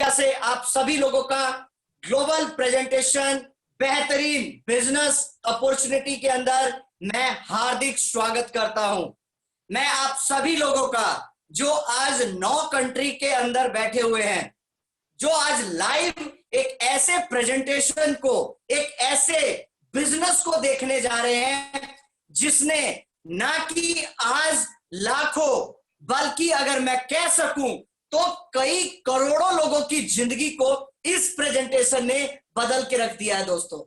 तरह से आप सभी लोगों का ग्लोबल प्रेजेंटेशन बेहतरीन बिजनेस अपॉर्चुनिटी के अंदर मैं हार्दिक स्वागत करता हूं। मैं आप सभी लोगों का जो आज 9 कंट्री के अंदर बैठे हुए हैं, जो आज लाइव एक ऐसे प्रेजेंटेशन को, एक ऐसे बिजनेस को देखने जा रहे हैं जिसने ना कि आज लाखों बल्कि अगर मैं कह सकूं तो कई करोड़ों लोगों की जिंदगी को इस प्रेजेंटेशन ने बदल के रख दिया है। दोस्तों,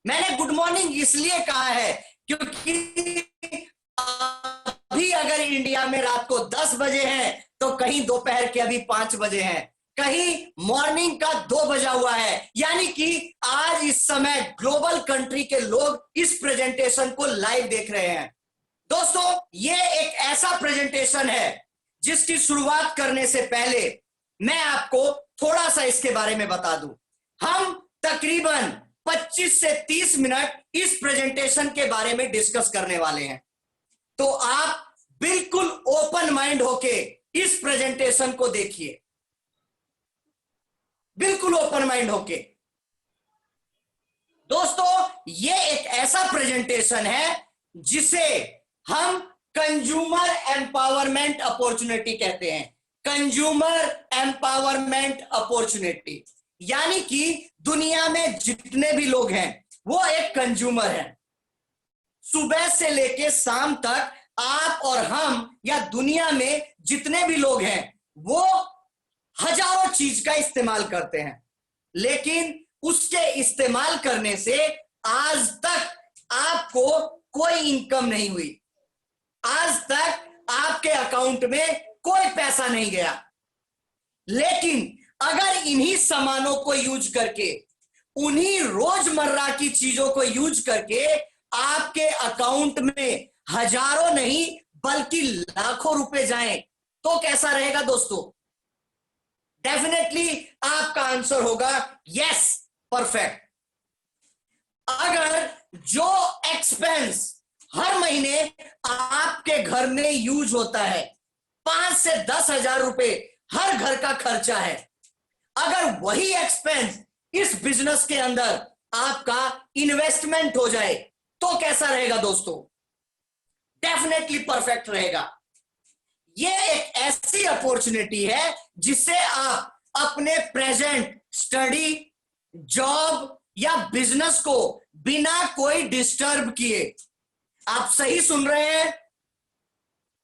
मैंने गुड मॉर्निंग इसलिए कहा है क्योंकि अभी अगर इंडिया में रात को 10 बजे है तो कहीं दोपहर के अभी 5 बजे है, कहीं मॉर्निंग का 2 बजा हुआ है, यानी कि आज इस समय ग्लोबल कंट्री के लोग इस प्रेजेंटेशन को लाइव देख रहे हैं। दोस्तों, ये एक ऐसा प्रेजेंटेशन है जिसकी शुरुआत करने से पहले मैं आपको थोड़ा सा इसके बारे में बता दूं। हम तकरीबन 25 से 30 मिनट इस प्रेजेंटेशन के बारे में डिस्कस करने वाले हैं, तो आप बिल्कुल ओपन माइंड होके इस प्रेजेंटेशन को देखिए, बिल्कुल ओपन माइंड होके। दोस्तों, ये एक ऐसा प्रेजेंटेशन है जिसे हम कंज्यूमर एम्पावरमेंट अपॉर्चुनिटी कहते हैं। कंज्यूमर एम्पावरमेंट अपॉर्चुनिटी यानी कि दुनिया में जितने भी लोग हैं वो एक कंज्यूमर हैं। सुबह से लेके शाम तक आप और हम या दुनिया में जितने भी लोग हैं वो हजारों चीज का इस्तेमाल करते हैं, लेकिन उसके इस्तेमाल करने से आज तक आपको कोई इनकम नहीं हुई, आज तक आपके अकाउंट में कोई पैसा नहीं गया। लेकिन अगर इन्हीं सामानों को यूज करके, उन्हीं रोजमर्रा की चीजों को यूज करके आपके अकाउंट में हजारों नहीं बल्कि लाखों रुपए जाएं तो कैसा रहेगा दोस्तों? डेफिनेटली आपका आंसर होगा यस, परफेक्ट। अगर जो एक्सपेंस हर महीने आपके घर में यूज होता है, 5 से 10 हजार रुपए हर घर का खर्चा है, अगर वही एक्सपेंस इस बिजनेस के अंदर आपका इन्वेस्टमेंट हो जाए तो कैसा रहेगा दोस्तों? डेफिनेटली परफेक्ट रहेगा। यह एक ऐसी अपॉर्चुनिटी है जिससे आप अपने प्रेजेंट स्टडी, जॉब या बिजनेस को बिना कोई डिस्टर्ब किए, आप सही सुन रहे हैं,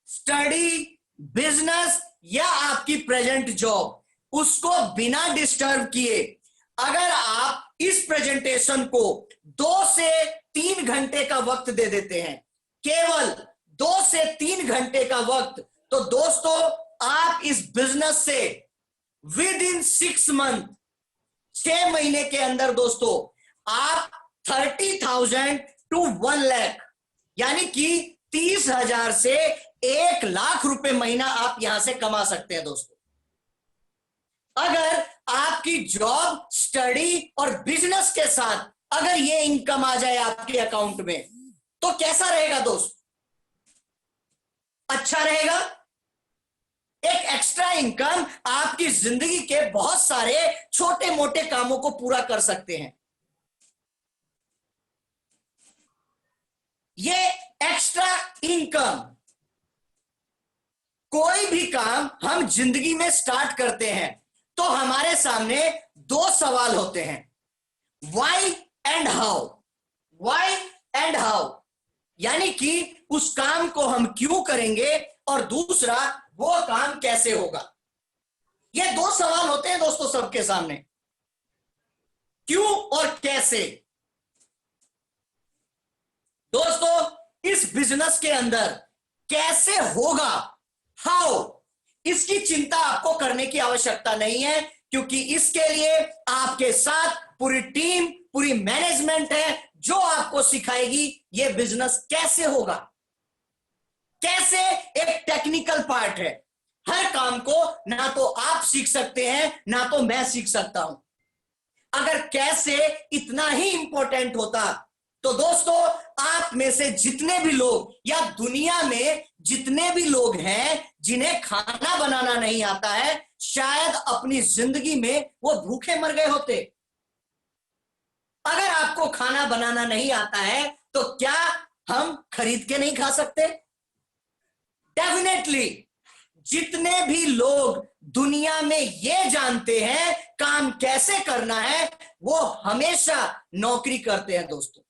स्टडी, बिजनेस या आपकी प्रेजेंट जॉब, उसको बिना डिस्टर्ब किए अगर आप इस प्रेजेंटेशन को 2 से 3 घंटे का वक्त दे देते हैं, केवल 2 से 3 घंटे का वक्त, तो दोस्तों आप इस बिजनेस से विद इन 6 मंथ, 6 महीने के अंदर दोस्तों आप 30,000 to 1 लाख यानी कि 30,000 से 1 लाख रुपए महीना आप यहां से कमा सकते हैं। दोस्तों, अगर आपकी जॉब, स्टडी और बिजनेस के साथ अगर ये इनकम आ जाए आपके अकाउंट में तो कैसा रहेगा दोस्त? अच्छा रहेगा। एक एक्स्ट्रा इनकम आपकी जिंदगी के बहुत सारे छोटे मोटे कामों को पूरा कर सकते हैं। ये एक्स्ट्रा इनकम, कोई भी काम हम जिंदगी में स्टार्ट करते हैं तो हमारे सामने 2 सवाल होते हैं, why and how. Why and how यानी कि उस काम को हम क्यों करेंगे और दूसरा वो काम कैसे होगा। ये 2 सवाल होते हैं दोस्तों सबके सामने, क्यों और कैसे। दोस्तों, इस बिजनेस के अंदर कैसे होगा, हाउ, इसकी चिंता आपको करने की आवश्यकता नहीं है, क्योंकि इसके लिए आपके साथ पूरी टीम, पूरी मैनेजमेंट है जो आपको सिखाएगी ये बिजनेस कैसे होगा। कैसे एक टेक्निकल पार्ट है, हर काम को ना तो आप सीख सकते हैं ना तो मैं सीख सकता हूं। अगर कैसे इतना ही इंपॉर्टेंट होता तो दोस्तों, आप में से जितने भी लोग या दुनिया में जितने भी लोग हैं जिन्हें खाना बनाना नहीं आता है, शायद अपनी जिंदगी में वो भूखे मर गए होते। अगर आपको खाना बनाना नहीं आता है तो क्या हम खरीद के नहीं खा सकते? डेफिनेटली। जितने भी लोग दुनिया में ये जानते हैं काम कैसे करना है, वो हमेशा नौकरी करते हैं दोस्तों।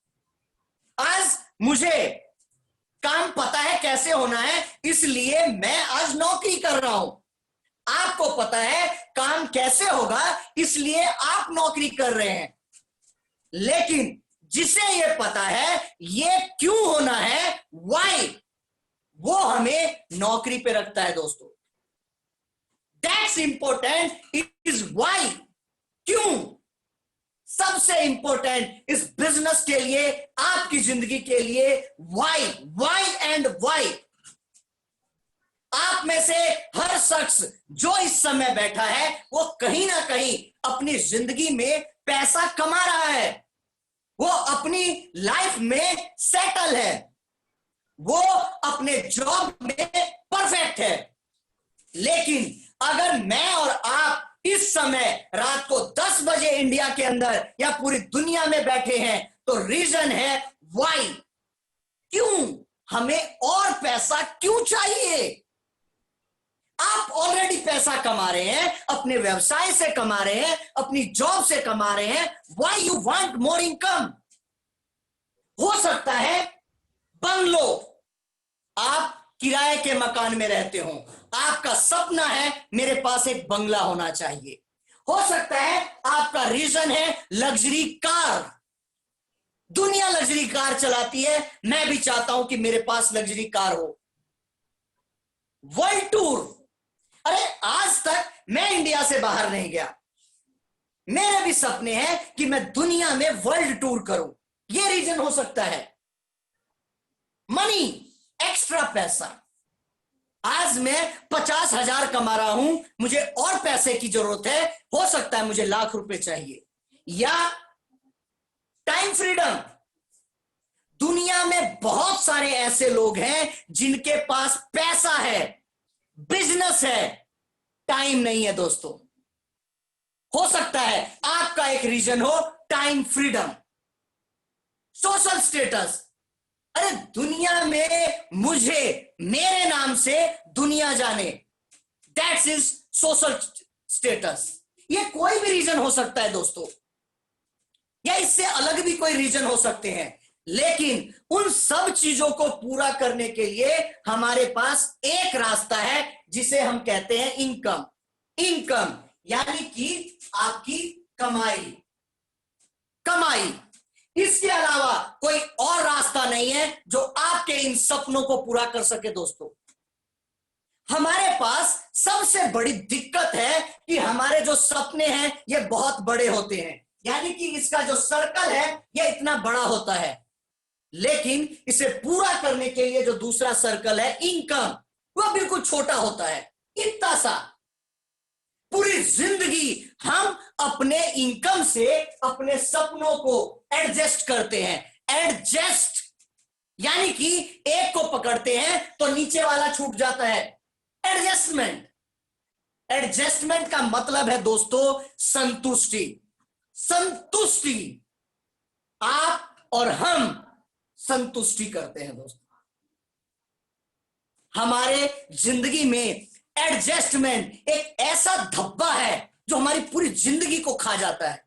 आज मुझे काम पता है कैसे होना है, इसलिए मैं आज नौकरी कर रहा हूं। आपको पता है काम कैसे होगा, इसलिए आप नौकरी कर रहे हैं। लेकिन जिसे ये पता है ये क्यों होना है, व्हाई, वो हमें नौकरी पे रखता है दोस्तों। दैट्स इंपॉर्टेंट इज व्हाई, क्यों। सबसे इंपॉर्टेंट इस बिजनेस के लिए, आपकी जिंदगी के लिए, व्हाई, व्हाई एंड व्हाई। आप में से हर शख्स जो इस समय बैठा है वो कहीं ना कहीं अपनी जिंदगी में पैसा कमा रहा है, वो अपनी लाइफ में सेटल है, वो अपने जॉब में परफेक्ट है। लेकिन अगर मैं और आप इस समय रात को 10 बजे इंडिया के अंदर या पूरी दुनिया में बैठे हैं, तो रीजन है व्हाई, क्यों, हमें और पैसा क्यों चाहिए। आप ऑलरेडी पैसा कमा रहे हैं, अपने व्यवसाय से कमा रहे हैं, अपनी जॉब से कमा रहे हैं, why you want more income. हो सकता है बंगलो, आप किराए के मकान में रहते हो, आपका सपना है मेरे पास एक बंगला होना चाहिए। हो सकता है आपका रीजन है लग्जरी कार, दुनिया लग्जरी कार चलाती है, मैं भी चाहता हूं कि मेरे पास लग्जरी कार हो। वर्ल्ड टूर, अरे आज तक मैं इंडिया से बाहर नहीं गया, मेरे भी सपने हैं कि मैं दुनिया में वर्ल्ड टूर करूं, यह रीजन हो सकता है। मनी, एक्स्ट्रा पैसा, आज मैं 50,000 कमा रहा हूं, मुझे और पैसे की जरूरत है, हो सकता है मुझे लाख रुपए चाहिए। या टाइम फ्रीडम, दुनिया में बहुत सारे ऐसे लोग हैं जिनके पास पैसा है, बिजनेस है, टाइम नहीं है दोस्तों। हो सकता है आपका एक रीजन हो टाइम फ्रीडम। सोशल स्टेटस, अरे दुनिया में मुझे मेरे नाम से दुनिया जाने, दैट्स इज सोशल स्टेटस। ये कोई भी रीजन हो सकता है दोस्तों, या इससे अलग भी कोई रीजन हो सकते हैं, लेकिन उन सब चीजों को पूरा करने के लिए हमारे पास एक रास्ता है जिसे हम कहते हैं इनकम। इनकम यानी कि आपकी कमाई, कमाई। इसके अलावा कोई और रास्ता नहीं है जो आपके इन सपनों को पूरा कर सके दोस्तों। हमारे पास सबसे बड़ी दिक्कत है कि हमारे जो सपने हैं ये बहुत बड़े होते हैं, यानी कि इसका जो सर्कल है ये इतना बड़ा होता है, लेकिन इसे पूरा करने के लिए जो दूसरा सर्कल है इनकम, वह बिल्कुल छोटा होता है, इतना सा। पूरी जिंदगी हम अपने इनकम से अपने सपनों को एडजस्ट करते हैं। एडजस्ट यानी कि एक को पकड़ते हैं तो नीचे वाला छूट जाता है, एडजस्टमेंट। एडजस्टमेंट का मतलब है दोस्तों संतुष्टि। संतुष्टि, आप और हम संतुष्टि करते हैं दोस्तों। हमारे जिंदगी में एडजस्टमेंट एक ऐसा धब्बा है जो हमारी पूरी जिंदगी को खा जाता है।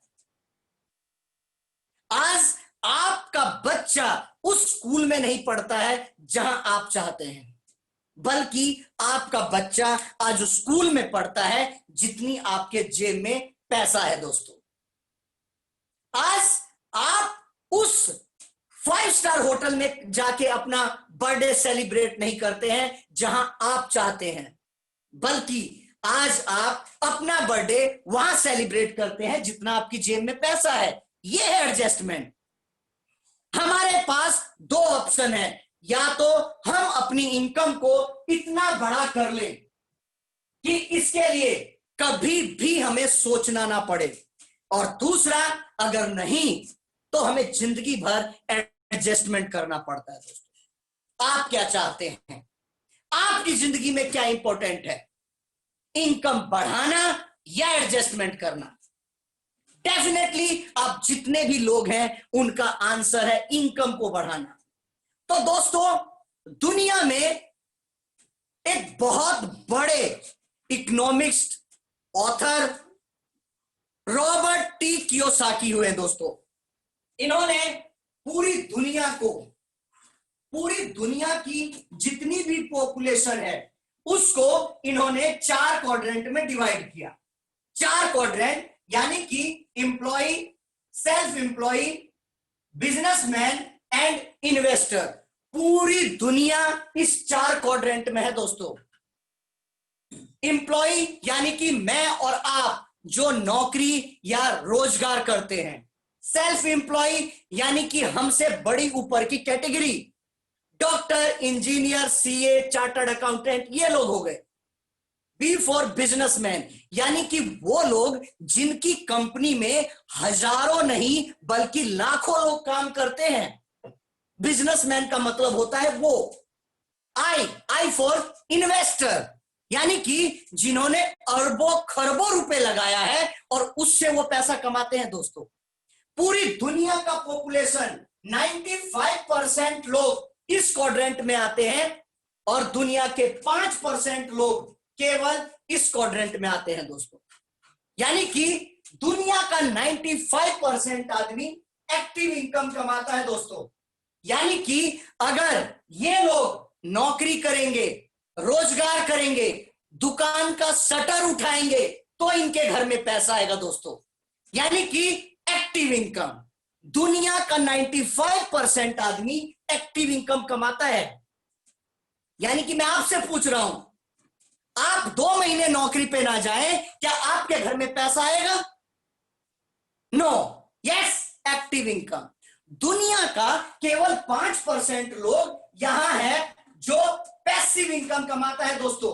आज आपका बच्चा उस स्कूल में नहीं पढ़ता है जहां आप चाहते हैं, बल्कि आपका बच्चा आज उस स्कूल में पढ़ता है जितनी आपके जेब में पैसा है दोस्तों। आज आप उस 5 स्टार होटल में जाके अपना बर्थडे सेलिब्रेट नहीं करते हैं जहां आप चाहते हैं, बल्कि आज आप अपना बर्थडे वहां सेलिब्रेट करते हैं जितना आपकी जेब में पैसा है। यह है एडजस्टमेंट। हमारे पास दो ऑप्शन है, या तो हम अपनी इनकम को इतना बड़ा कर लें कि इसके लिए कभी भी हमें सोचना ना पड़े, और दूसरा अगर नहीं तो हमें जिंदगी भर एडजस्टमेंट करना पड़ता है दोस्तों। आप क्या चाहते हैं? आपकी जिंदगी में क्या इंपॉर्टेंट है? इनकम बढ़ाना या एडजस्टमेंट करना? डेफिनेटली आप जितने भी लोग हैं उनका आंसर है इनकम को बढ़ाना। तो दोस्तों दुनिया में एक बहुत बड़े economics author Robert T Kiyosaki हुए दोस्तों। इन्होंने पूरी दुनिया की जितनी भी पॉपुलेशन है उसको इन्होंने 4 क्वाड्रेंट में डिवाइड किया। 4 क्वाड्रेंट यानी कि employ, self employ, businessman and investor. पूरी दुनिया इस 4 क्वाड्रेंट में है दोस्तों। एम्प्लॉय यानी कि मैं और आप जो नौकरी या रोजगार करते हैं। सेल्फ एम्प्लॉय यानी कि हमसे बड़ी ऊपर की category, doctor, engineer, CA, chartered accountant, ये लोग हो गए। बी फॉर बिजनेसमैन यानी कि वो लोग जिनकी कंपनी में हजारों नहीं बल्कि लाखों लोग काम करते हैं। बिजनेसमैन का मतलब होता है वो। आई फॉर इन्वेस्टर यानी कि जिन्होंने अरबों खरबों रुपए लगाया है और उससे वो पैसा कमाते हैं दोस्तों। पूरी दुनिया का पॉपुलेशन 95% लोग इस क्वाड्रेंट में आते हैं और दुनिया के 5% लोग केवल इस क्वाड्रेंट में आते हैं दोस्तों। यानी कि दुनिया का 95% आदमी एक्टिव इनकम कमाता है दोस्तों। यानी कि अगर ये लोग नौकरी करेंगे, रोजगार करेंगे, दुकान का शटर उठाएंगे तो इनके घर में पैसा आएगा दोस्तों। यानी कि एक्टिव इनकम। दुनिया का 95% आदमी एक्टिव इनकम कमाता है। यानी कि मैं आपसे पूछ रहा हूं, आप 2 महीने नौकरी पे ना जाएं, क्या आपके घर में पैसा आएगा? नो। Yes, active income. दुनिया का केवल 5% लोग यहां है जो पैसिव इनकम कमाता है दोस्तों।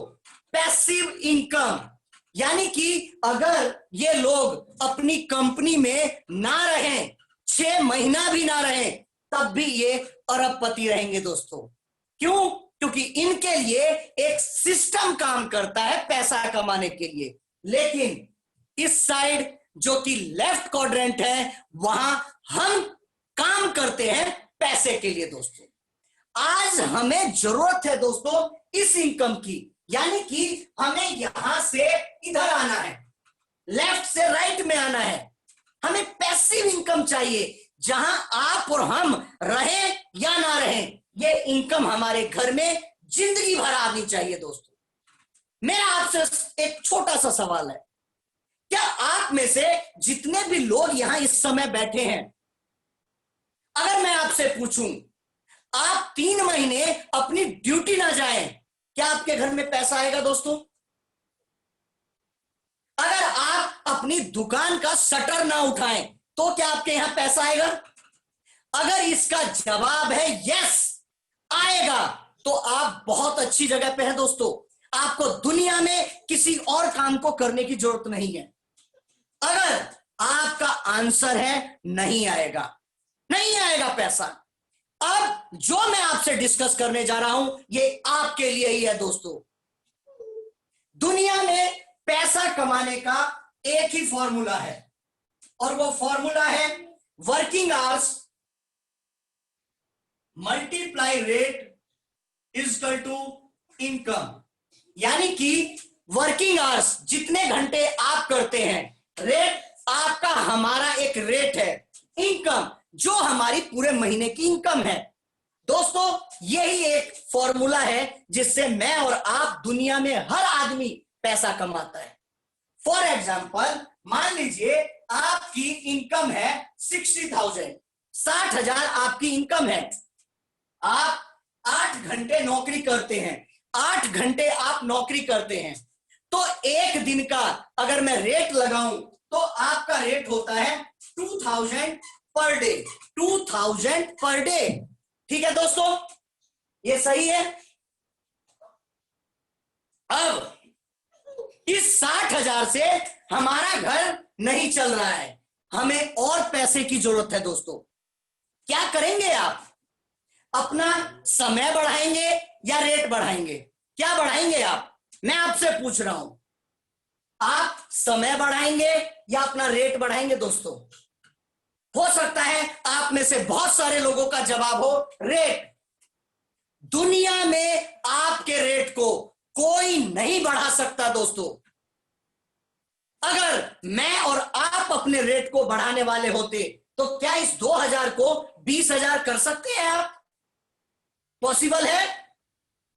पैसिव इनकम यानी कि अगर ये लोग अपनी कंपनी में ना रहें, 6 महीना भी ना रहें, तब भी ये अरबपति रहेंगे दोस्तों। क्यों? क्योंकि इनके लिए एक सिस्टम काम करता है पैसा कमाने के लिए। लेकिन इस साइड जो कि लेफ्ट क्वाड्रेंट है, वहां हम काम करते हैं पैसे के लिए दोस्तों। आज हमें जरूरत है दोस्तों इस इनकम की। यानी कि हमें यहां से इधर आना है, लेफ्ट से राइट में आना है। हमें पैसिव इनकम चाहिए जहां आप और हम रहें या ना रहें, ये इनकम हमारे घर में जिंदगी भर आनी चाहिए दोस्तों। मेरा आपसे एक छोटा सा सवाल है, क्या आप में से जितने भी लोग यहां इस समय बैठे हैं, अगर मैं आपसे पूछूं आप 3 महीने अपनी ड्यूटी ना जाएं, क्या आपके घर में पैसा आएगा दोस्तों? अगर आप अपनी दुकान का शटर ना उठाएं तो क्या आपके यहां पैसा आएगा? अगर इसका जवाब है यस आएगा, तो आप बहुत अच्छी जगह पे हैं दोस्तों। आपको दुनिया में किसी और काम को करने की जरूरत नहीं है। अगर आपका आंसर है नहीं आएगा, नहीं आएगा पैसा, अब जो मैं आपसे डिस्कस करने जा रहा हूं ये आपके लिए ही है दोस्तों। दुनिया में पैसा कमाने का एक ही फॉर्मूला है और वो फॉर्मूला है working hours multiply rate is equal to income. यानी कि वर्किंग आवर्स जितने घंटे आप करते हैं, रेट आपका हमारा एक रेट है, इनकम जो हमारी पूरे महीने की इनकम है दोस्तों। यही एक फॉर्मूला है जिससे मैं और आप, दुनिया में हर आदमी पैसा कमाता है। फॉर एग्जाम्पल मान लीजिए आपकी इनकम है 60,000, 60,000 आपकी इनकम है। आप 8 घंटे नौकरी करते हैं, 8 घंटे आप नौकरी करते हैं, तो एक दिन का अगर मैं रेट लगाऊं तो आपका रेट होता है 2000 पर डे। 2000 पर डे, ठीक है दोस्तों, ये सही है। अब इस 60,000 से हमारा घर नहीं चल रहा है, हमें और पैसे की जरूरत है दोस्तों। क्या करेंगे आप? अपना समय बढ़ाएंगे या रेट बढ़ाएंगे? क्या बढ़ाएंगे आप? मैं आपसे पूछ रहा हूं, आप समय बढ़ाएंगे या अपना रेट बढ़ाएंगे? दोस्तों, हो सकता है आप में से बहुत सारे लोगों का जवाब हो रेट। दुनिया में आपके रेट को कोई नहीं बढ़ा सकता दोस्तों। अगर मैं और आप अपने रेट को बढ़ाने वाले होते तो क्या इस 2000 को 20,000 कर सकते हैं आप? पॉसिबल है?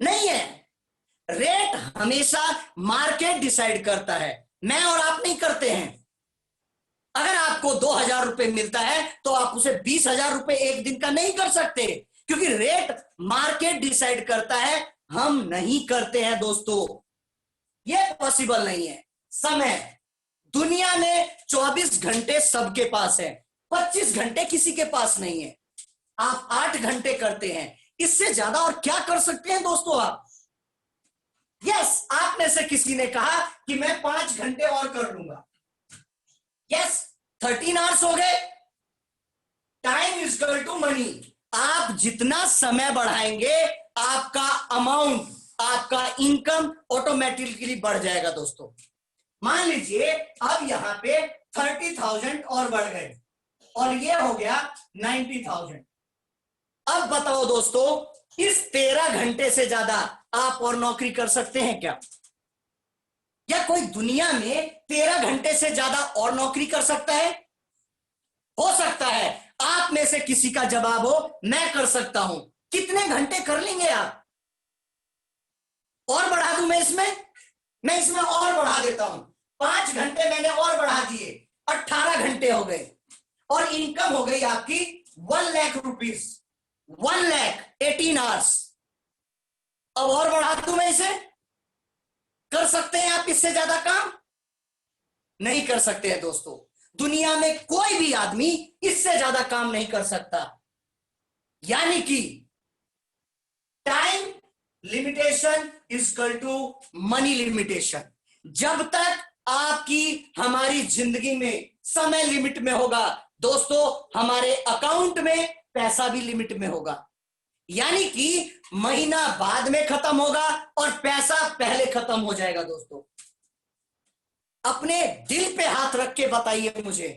नहीं है। रेट हमेशा मार्केट डिसाइड करता है, मैं और आप नहीं करते हैं। अगर आपको 2000 रुपए मिलता है तो आप उसे 20,000 रुपए एक दिन का नहीं कर सकते, क्योंकि रेट मार्केट डिसाइड करता है, हम नहीं करते हैं दोस्तों। यह पॉसिबल नहीं है। समय, दुनिया में 24 घंटे सबके पास है, 25 घंटे किसी के पास नहीं है। आप 8 घंटे करते हैं, इससे ज्यादा और क्या कर सकते हैं दोस्तों आप? यस, आप में से किसी ने कहा कि मैं 5 घंटे और कर लूंगा। यस, 13 आवर्स हो गए। Time is equal to money. आप जितना समय बढ़ाएंगे आपका अमाउंट, आपका इनकम ऑटोमेटिकली बढ़ जाएगा दोस्तों। मान लीजिए अब यहां पे 30,000 और बढ़ गए और ये हो गया 90,000। अब बताओ दोस्तों, इस 13 घंटे से ज्यादा आप और नौकरी कर सकते हैं क्या? या कोई दुनिया में 13 घंटे से ज्यादा और नौकरी कर सकता है? हो सकता है आप में से किसी का जवाब हो मैं कर सकता हूं। कितने घंटे कर लेंगे आप? और बढ़ा दूं मैं इसमें और बढ़ा देता हूं। 5 घंटे मैंने और बढ़ा दिए, 18 घंटे हो गए और इनकम हो गई आपकी 1 लाख रुपीस, 1,18 आवर्स। अब और बढ़ा दूं मैं इसे? कर सकते हैं आप इससे ज्यादा काम? नहीं कर सकते हैं दोस्तों। दुनिया में कोई भी आदमी इससे ज्यादा काम नहीं कर सकता। यानी कि time limitation is equal to money limitation. जब तक आपकी हमारी जिंदगी में समय लिमिट में होगा दोस्तों, हमारे अकाउंट में पैसा भी लिमिट में होगा। यानी कि महीना बाद में खत्म होगा और पैसा पहले खत्म हो जाएगा दोस्तों। अपने दिल पे हाथ रख के बताइए मुझे,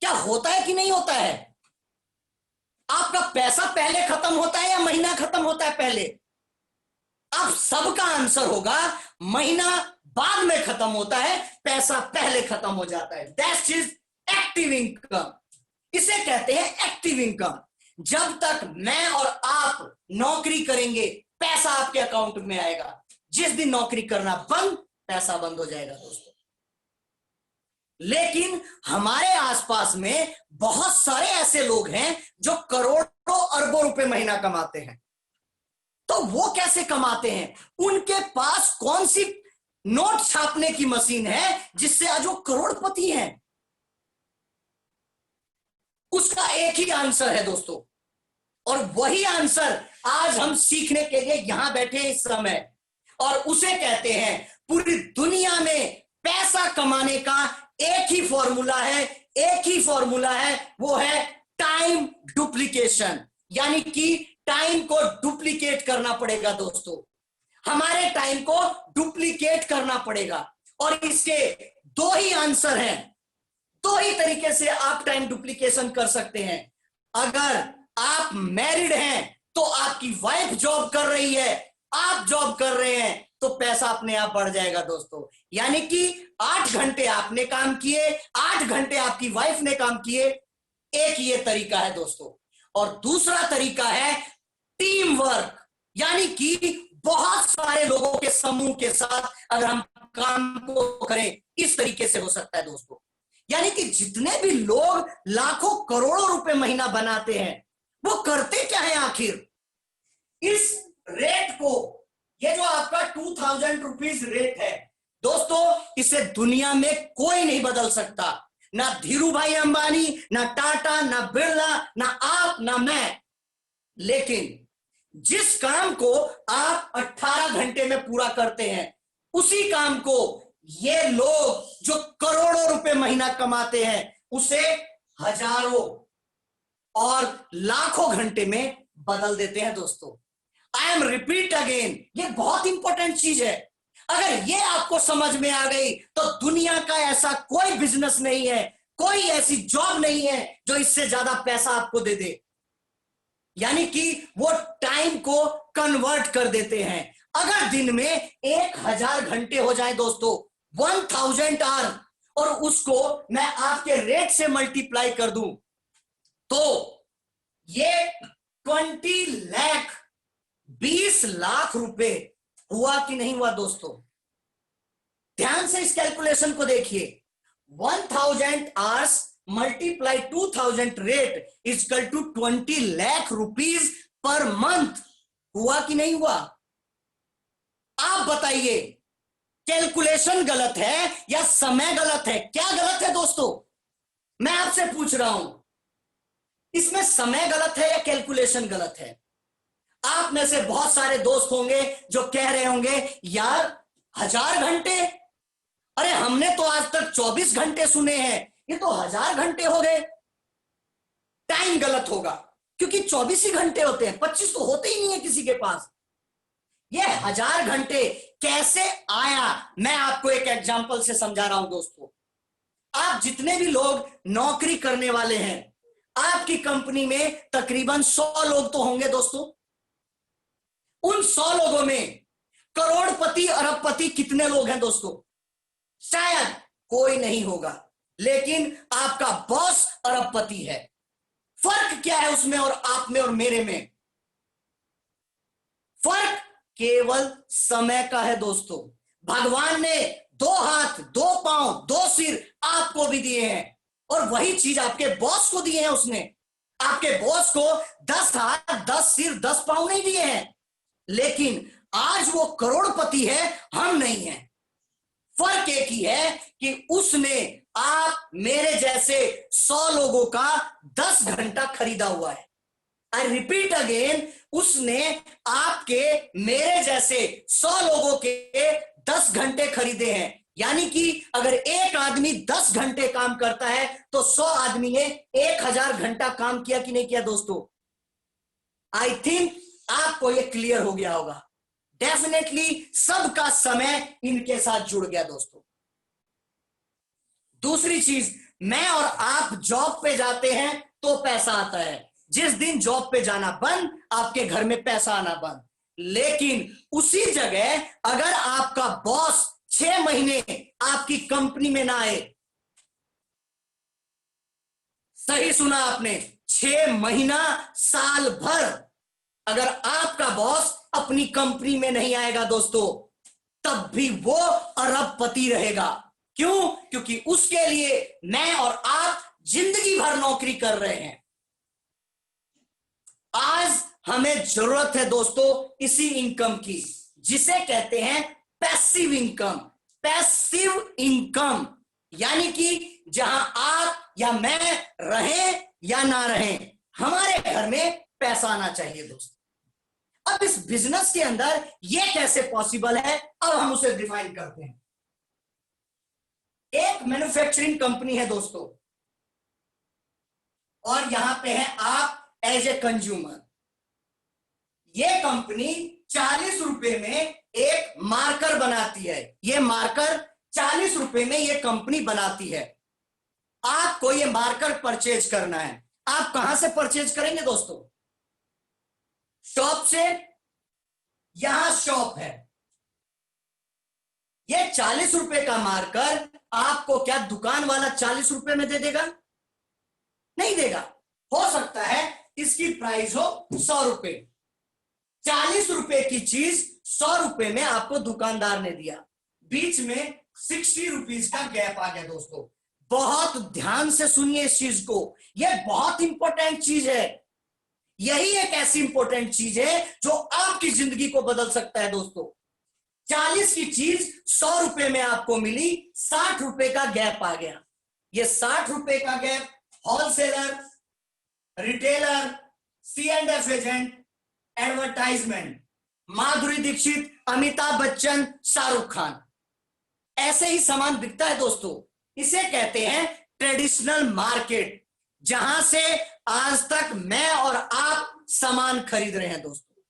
क्या होता है कि नहीं होता है? आपका पैसा पहले खत्म होता है या महीना खत्म होता है पहले? अब सबका आंसर होगा महीना बाद में खत्म होता है, पैसा पहले खत्म हो जाता है। That is active income. इसे कहते हैं एक्टिव इनकम। जब तक मैं और आप नौकरी करेंगे पैसा आपके अकाउंट में आएगा। जिस दिन नौकरी करना बंद, पैसा बंद हो जाएगा दोस्तों। लेकिन हमारे आसपास में बहुत सारे ऐसे लोग हैं जो करोड़ों अरबों रुपए महीना कमाते हैं। तो वो कैसे कमाते हैं? उनके पास कौन सी नोट छापने की मशीन है जिससे आज वो करोड़पति हैं? उसका एक ही आंसर है दोस्तों, और वही आंसर आज हम सीखने के लिए यहां बैठे हैं इस समय। और उसे कहते हैं, पूरी दुनिया में पैसा कमाने का एक ही फॉर्मूला है, एक ही फॉर्मूला है, वो है टाइम डुप्लीकेशन। यानी कि टाइम को डुप्लीकेट करना पड़ेगा दोस्तों। हमारे टाइम को डुप्लीकेट करना पड़ेगा और इसके दो ही आंसर हैं। दो ही तरीके से आप टाइम डुप्लीकेशन कर सकते हैं। अगर आप मैरिड हैं तो आपकी वाइफ जॉब कर रही है, आप जॉब कर रहे हैं, तो पैसा अपने आप बढ़ जाएगा दोस्तों। यानी कि 8 घंटे आपने काम किए, 8 घंटे आपकी वाइफ ने काम किए। एक ये तरीका है दोस्तों। और दूसरा तरीका है टीम वर्क। यानी कि बहुत सारे लोगों के समूह के साथ अगर हम काम को करें, इस तरीके से हो सकता है दोस्तों। यानी कि जितने भी लोग लाखों करोड़ों रुपए महीना बनाते हैं, वो करते क्या है आखिर? इस रेट को, ये जो आपका 2000 रुपीज रेट है दोस्तों, इसे दुनिया में कोई नहीं बदल सकता। ना धीरू भाई अंबानी, ना टाटा, ना बिरला, ना आप, ना मैं। लेकिन जिस काम को आप 18 घंटे में पूरा करते हैं, उसी काम को ये लोग जो करोड़ों रुपए महीना कमाते हैं, उसे हजारों और लाखों घंटे में बदल देते हैं दोस्तों। आई एम रिपीट अगेन, ये बहुत इंपॉर्टेंट चीज है। अगर ये आपको समझ में आ गई तो दुनिया का ऐसा कोई बिजनेस नहीं है, कोई ऐसी जॉब नहीं है जो इससे ज्यादा पैसा आपको दे दे। यानी कि वो टाइम को कन्वर्ट कर देते हैं। अगर दिन में 1000 घंटे हो जाए दोस्तों, 1000 आवर, और उसको मैं आपके रेट से मल्टीप्लाई कर दूं तो ये 20 लाख, 20 लाख रुपए हुआ कि नहीं हुआ दोस्तों? ध्यान से इस कैलकुलेशन को देखिए। 1000 hours multiply 2000 rate is equal to 20 lakh rupees per month. हुआ कि नहीं हुआ? आप बताइए, कैलकुलेशन गलत है या समय गलत है? क्या गलत है दोस्तों? मैं आपसे पूछ रहा हूं, इसमें समय गलत है या कैलकुलेशन गलत है? आप में से बहुत सारे दोस्त होंगे जो कह रहे होंगे, यार 1000 घंटे, अरे हमने तो आज तक 24 घंटे सुने हैं, ये तो 1000 घंटे हो गए। टाइम गलत होगा, क्योंकि 24 ही घंटे होते हैं, 25 तो होते ही नहीं है किसी के पास। ये 1000 घंटे कैसे आया, मैं आपको एक एग्जांपल से समझा रहा हूं दोस्तों। आप जितने भी लोग नौकरी करने वाले हैं, आपकी कंपनी में तकरीबन 100 लोग तो होंगे दोस्तों। उन 100 लोगों में करोड़पति अरबपति कितने लोग हैं दोस्तों? शायद कोई नहीं होगा, लेकिन आपका बॉस अरबपति है। फर्क क्या है उसमें और आप में और मेरे में? फर्क केवल समय का है दोस्तों। भगवान ने 2 हाथ, 2 पांव, 2 सिर आपको भी दिए हैं, और वही चीज आपके बॉस को दिए हैं उसने। आपके बॉस को 10 हाथ, 10 सिर, 10 पांव नहीं दिए हैं, लेकिन आज वो करोड़पति है, हम नहीं हैं। फर्क एक ही है कि उसने आप मेरे जैसे 100 लोगों का 10 घंटा खरीदा हुआ है। आई रिपीट अगेन, उसने आपके मेरे जैसे 100 लोगों के 10 घंटे खरीदे हैं। यानी कि अगर एक आदमी 10 घंटे काम करता है तो 100 आदमी ने 1000 घंटा काम किया कि नहीं किया दोस्तों? आई थिंक आपको यह क्लियर हो गया होगा। डेफिनेटली सबका समय इनके साथ जुड़ गया दोस्तों। दूसरी चीज, मैं और आप जॉब पे जाते हैं तो पैसा आता है। जिस दिन जॉब पे जाना बंद, आपके घर में पैसा आना बंद। लेकिन उसी जगह अगर आपका बॉस 6 महीने आपकी कंपनी में ना आए, सही सुना आपने, 6 महीना, साल भर अगर आपका बॉस अपनी कंपनी में नहीं आएगा दोस्तों, तब भी वो अरबपति रहेगा। क्यों? क्योंकि उसके लिए मैं और आप जिंदगी भर नौकरी कर रहे हैं। आज हमें जरूरत है दोस्तों इसी इनकम की, जिसे कहते हैं पैसिव इनकम। पैसिव इनकम यानी कि जहां आप या मैं रहें या ना रहें, हमारे घर में पैसा आना चाहिए दोस्तों। अब इस बिजनेस के अंदर यह कैसे पॉसिबल है, अब हम उसे डिफाइन करते हैं। एक मैन्युफैक्चरिंग कंपनी है दोस्तों, और यहां पे है आप एज ए कंज्यूमर। यह कंपनी 40 रुपए में एक मार्कर बनाती है। यह मार्कर 40 रुपए में यह कंपनी बनाती है। आपको यह मार्कर परचेज करना है। आप कहां से परचेज करेंगे दोस्तों? शॉप से। यहां शॉप है। यह 40 रुपए का मार्कर आपको क्या दुकान वाला 40 रुपए में दे देगा? नहीं देगा। हो सकता है इसकी प्राइस हो 100 रुपए। 40 रुपए की चीज 100 रुपए में आपको दुकानदार ने दिया, बीच में 60 रुपीज का गैप आ गया दोस्तों। बहुत ध्यान से सुनिए इस चीज को, यह बहुत इंपॉर्टेंट चीज है। यही एक ऐसी इंपॉर्टेंट चीज है जो आपकी जिंदगी को बदल सकता है दोस्तों। 40 की चीज 100 रुपए में आपको मिली, 60 रुपए का गैप आ गया। ये 60 रुपए का gap wholesaler, retailer, C&F agent, advertisement, Madhuri Dixit, Amitabh Bachchan, Shahrukh Khan, ऐसे ही सामान बिकता है दोस्तों। इसे कहते हैं ट्रेडिशनल मार्केट, जहां से आज तक मैं और आप सामान खरीद रहे हैं दोस्तों।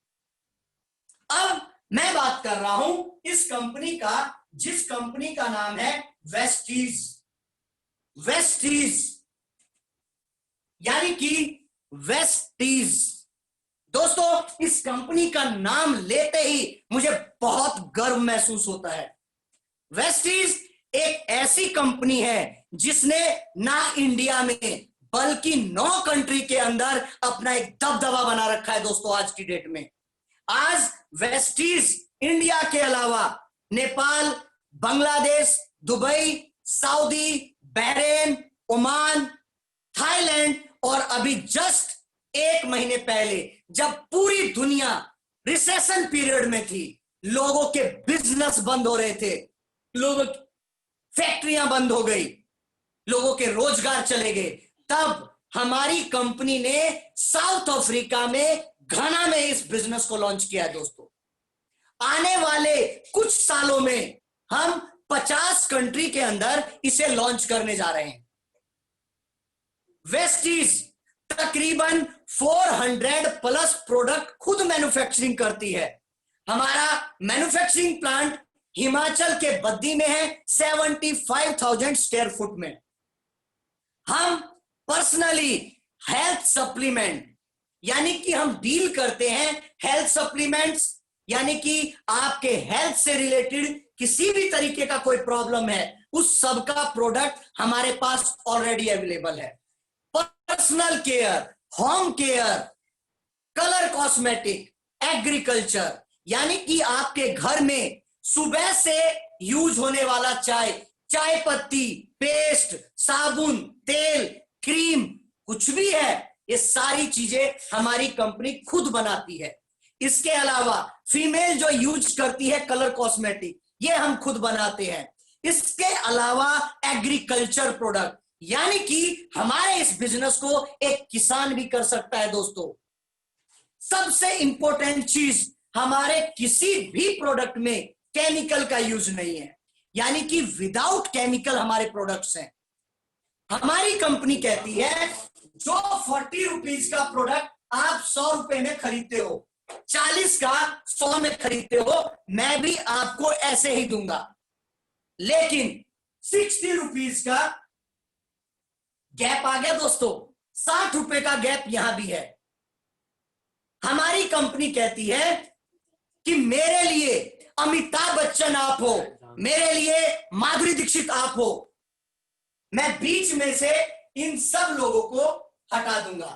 अब मैं बात कर रहा हूं इस कंपनी का, जिस कंपनी का नाम है वेस्टीज। वेस्टीज यानी कि वेस्टीज। दोस्तों इस कंपनी का नाम लेते ही मुझे बहुत गर्व महसूस होता है। वेस्टीज एक ऐसी कंपनी है जिसने ना इंडिया में बल्कि 9 कंट्री के अंदर अपना एक दबदबा बना रखा है दोस्तों। आज की डेट में आज वेस्टीज इंडिया के अलावा Nepal, Bangladesh, Dubai, Saudi, Bahrain, Oman, Thailand और अभी जस्ट 1 महीने पहले जब पूरी दुनिया रिसेशन पीरियड में थी, लोगों के बिजनेस बंद हो रहे थे, लोगों की फैक्ट्रियां बंद हो गई, लोगों के रोजगार चले गए, तब हमारी कंपनी ने साउथ अफ्रीका में घाना में इस बिजनेस को लॉन्च किया है दोस्तों। आने वाले कुछ सालों में हम 50 कंट्री के अंदर इसे लॉन्च करने जा रहे हैं। वेस्टीज तकरीबन 400 प्लस प्रोडक्ट खुद मैन्युफैक्चरिंग करती है। हमारा मैन्युफैक्चरिंग प्लांट हिमाचल के बद्दी में है, 75,000 स्क्वायर फुट में। हम पर्सनली हेल्थ सप्लीमेंट यानी कि हम डील करते हैं हेल्थ सप्लीमेंट्स, यानी कि आपके हेल्थ से रिलेटेड किसी भी तरीके का कोई प्रॉब्लम है, उस सब का प्रोडक्ट हमारे पास ऑलरेडी अवेलेबल है। Personal care, home care, colour cosmetic, agriculture, यानी कि आपके घर में सुबह से यूज होने वाला चाय, चाय पत्ती, पेस्ट, साबुन, तेल, क्रीम, कुछ भी है, ये सारी चीजें हमारी कंपनी खुद बनाती है। इसके अलावा फीमेल जो यूज करती है कलर कॉस्मेटिक, ये हम खुद बनाते हैं। इसके अलावा एग्रीकल्चर प्रोडक्ट, यानी कि हमारे इस बिजनेस को एक किसान भी कर सकता है दोस्तों। सबसे इंपॉर्टेंट चीज, हमारे किसी भी प्रोडक्ट में केमिकल का यूज नहीं है, यानी कि विदाउट केमिकल हमारे प्रोडक्ट्स हैं। हमारी कंपनी कहती है जो 40 रुपीज का प्रोडक्ट आप 100 रुपए में खरीदते हो, 40 का 100 में खरीदते हो, मैं भी आपको ऐसे ही दूंगा। लेकिन 60 रुपीज का गैप आ गया दोस्तों, 60 रुपए का गैप यहां भी है। हमारी कंपनी कहती है कि मेरे लिए अमिताभ बच्चन आप हो, मेरे लिए माधुरी दीक्षित आप हो, मैं बीच में से इन सब लोगों को हटा दूंगा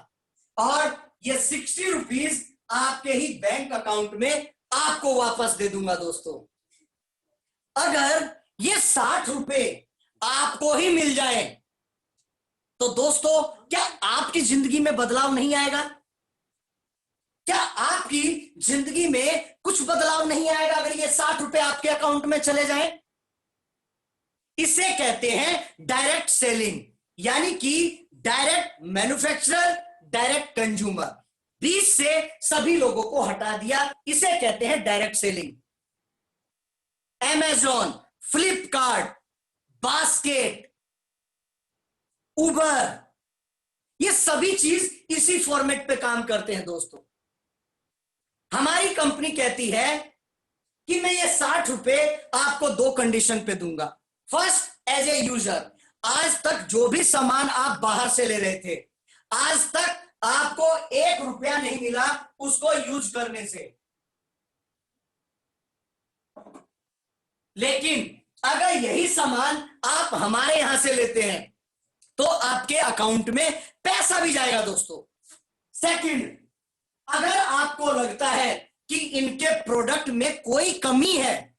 और ये 60 रुपीज आपके ही बैंक अकाउंट में आपको वापस दे दूंगा दोस्तों। अगर ये 60 रुपए आपको ही मिल जाए तो दोस्तों क्या आपकी जिंदगी में बदलाव नहीं आएगा? क्या आपकी जिंदगी में कुछ बदलाव नहीं आएगा अगर ये 60 रुपए आपके अकाउंट में चले जाएं? इसे कहते हैं डायरेक्ट सेलिंग, यानी कि डायरेक्ट मैन्युफैक्चरर, डायरेक्ट कंज्यूमर, बीच से सभी लोगों को हटा दिया, इसे कहते हैं direct selling. Amazon, Flipkart, basket, Uber, ये सभी चीज इसी फॉर्मेट पे काम करते हैं दोस्तों। हमारी कंपनी कहती है कि मैं ये 60 रुपए आपको 2 कंडीशन पे दूंगा। फर्स्ट, एज ए यूजर, आज तक जो भी सामान आप बाहर से ले रहे थे, आज तक आपको 1 रुपया नहीं मिला उसको यूज करने से। लेकिन अगर यही सामान आप हमारे यहां से लेते हैं तो आपके अकाउंट में पैसा भी जाएगा दोस्तों। सेकंड, अगर आपको लगता है कि इनके प्रोडक्ट में कोई कमी है,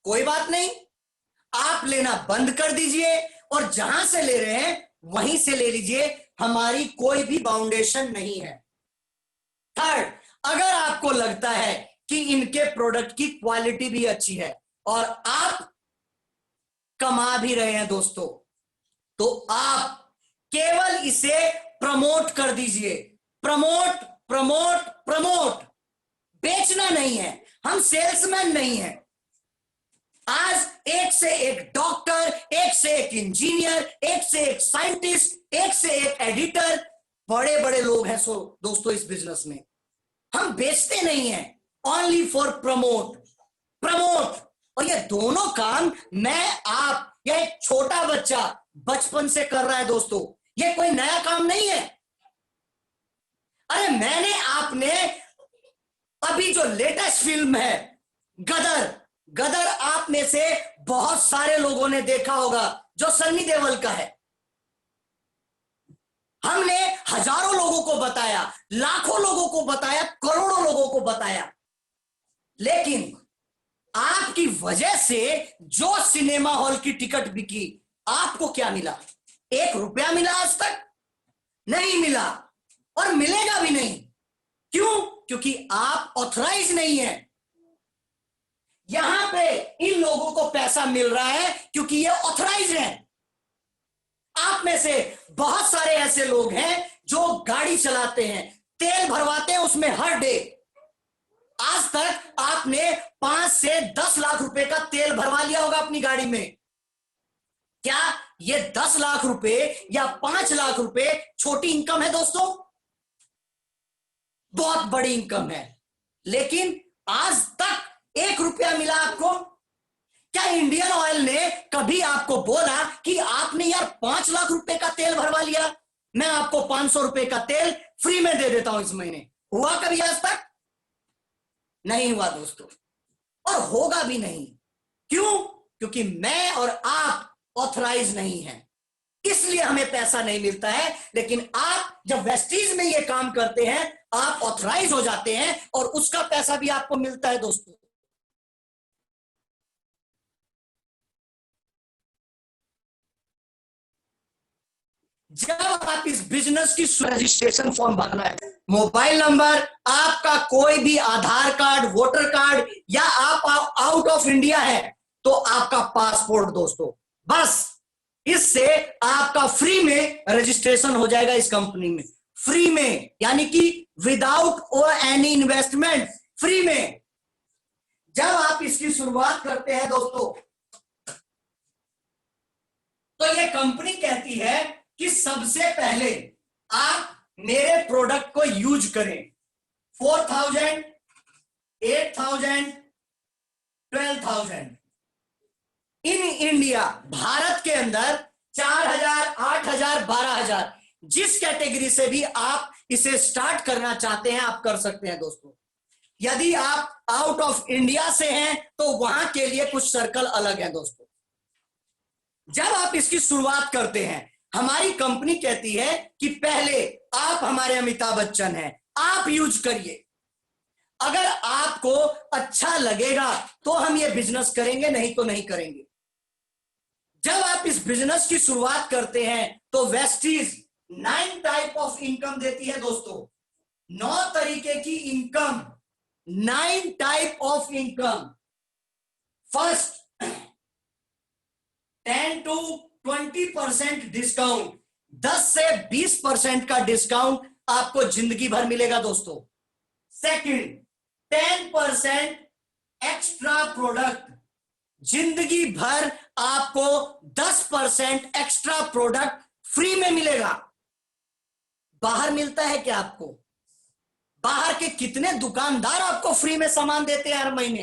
कोई बात नहीं, आप लेना बंद कर दीजिए और जहां से ले रहे हैं वहीं से ले लीजिए, हमारी कोई भी बाउंडेशन नहीं है। थर्ड, अगर आपको लगता है कि इनके प्रोडक्ट की क्वालिटी भी अच्छी है और आप कमा भी रहे हैं दोस्तों, तो आप केवल इसे प्रमोट कर दीजिए। प्रमोट प्रमोट प्रमोट, बेचना नहीं है, हम सेल्समैन नहीं है। आज एक से एक डॉक्टर, एक से एक इंजीनियर, एक से एक साइंटिस्ट, एक से एक एडिटर बड़े बड़े लोग हैं सो दोस्तों इस बिजनेस में। हम बेचते नहीं हैं, ओनली फॉर प्रमोट, प्रमोट। और ये दोनों काम मैं, आप या एक छोटा बच्चा बचपन से कर रहा है दोस्तों, ये कोई नया काम नहीं है। अरे मैंने, आपने अभी जो लेटेस्ट फिल्म है गदर, गदर आप में से बहुत सारे लोगों ने देखा होगा, जो सन्नी देओल का है। हमने हजारों लोगों को बताया, लाखों लोगों को बताया, करोड़ों लोगों को बताया, लेकिन आपकी वजह से जो सिनेमा हॉल की टिकट बिकी, आपको क्या मिला? 1 रुपया मिला? आज तक नहीं मिला, और मिलेगा भी नहीं। क्यों? क्योंकि आप ऑथराइज नहीं है। यहां पे इन लोगों को पैसा मिल रहा है क्योंकि ये ऑथराइज हैं। आप में से बहुत सारे ऐसे लोग हैं जो गाड़ी चलाते हैं, तेल भरवाते हैं उसमें हर डे। आज तक आपने 5 से 10 लाख रुपए का तेल भरवा लिया होगा अपनी गाड़ी में। क्या ये 10 लाख रुपए या 5 लाख रुपए छोटी इनकम है दोस्तों? बहुत बड़ी इनकम है। लेकिन आज तक 1 रुपया मिला आपको? क्या इंडियन ऑयल ने कभी आपको बोला कि आपने यार 5 लाख रुपए का तेल भरवा लिया, मैं आपको 500 रुपए का तेल फ्री में दे देता हूं इस महीने? हुआ कभी आज तक? नहीं हुआ दोस्तों, और होगा भी नहीं। क्यों? क्योंकि मैं और आप ऑथराइज नहीं हैं, इसलिए हमें पैसा नहीं मिलता है। लेकिन आप जब वेस्टीज में ये काम करते हैं, आप ऑथराइज हो जाते हैं और उसका पैसा भी आपको मिलता है दोस्तों। जब आप इस बिजनेस की रजिस्ट्रेशन फॉर्म भरना है, मोबाइल नंबर, आपका कोई भी आधार कार्ड, वोटर कार्ड, या आप आउट ऑफ इंडिया है तो आपका पासपोर्ट दोस्तों, बस इससे आपका फ्री में रजिस्ट्रेशन हो जाएगा इस कंपनी में। फ्री में, यानी कि विदाउट एनी इन्वेस्टमेंट, फ्री में। जब आप इसकी शुरुआत करते हैं दोस्तों, तो ये कंपनी कहती है कि सबसे पहले आप मेरे प्रोडक्ट को यूज करें। 4000, 8000, 12000 इन इंडिया, भारत के अंदर 4000, 8000, 12000, जिस कैटेगरी से भी आप इसे स्टार्ट करना चाहते हैं आप कर सकते हैं दोस्तों। यदि आप आउट ऑफ इंडिया से हैं तो वहां के लिए कुछ सर्कल अलग है दोस्तों। जब आप इसकी शुरुआत करते हैं, हमारी कंपनी कहती है कि पहले आप हमारे अमिताभ बच्चन हैं, आप यूज करिए। अगर आपको अच्छा लगेगा तो हम ये बिजनेस करेंगे, नहीं तो नहीं करेंगे। जब आप इस बिजनेस की शुरुआत करते हैं तो वेस्टीज 9 टाइप ऑफ इनकम देती है दोस्तों। 9 तरीके की income, 9 type of income. First, 10 to 20% discount, 10 से 20% का डिस्काउंट आपको जिंदगी भर मिलेगा दोस्तों। सेकंड, 10% एक्स्ट्रा प्रोडक्ट, जिंदगी भर आपको 10% एक्स्ट्रा प्रोडक्ट फ्री में मिलेगा। बाहर मिलता है क्या आपको? बाहर के कितने दुकानदार आपको फ्री में सामान देते हैं हर महीने?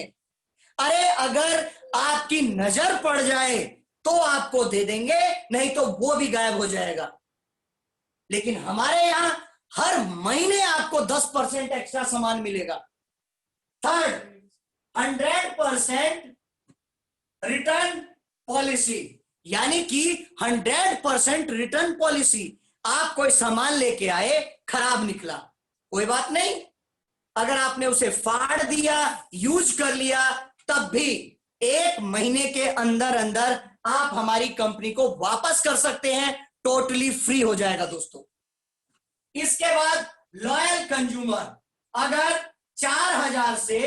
अरे अगर आपकी नजर पड़ जाए तो आपको दे देंगे, नहीं तो वो भी गायब हो जाएगा। लेकिन हमारे यहां हर महीने आपको 10% एक्स्ट्रा सामान मिलेगा। थर्ड, 100% रिटर्न पॉलिसी, यानी कि 100% रिटर्न पॉलिसी। आप कोई सामान लेके आए, खराब निकला, कोई बात नहीं, अगर आपने उसे फाड़ दिया, यूज कर लिया, तब भी 1 महीने के अंदर अंदर आप हमारी कंपनी को वापस कर सकते हैं, टोटली फ्री हो जाएगा दोस्तों। इसके बाद लॉयल कंज्यूमर, अगर 4000 से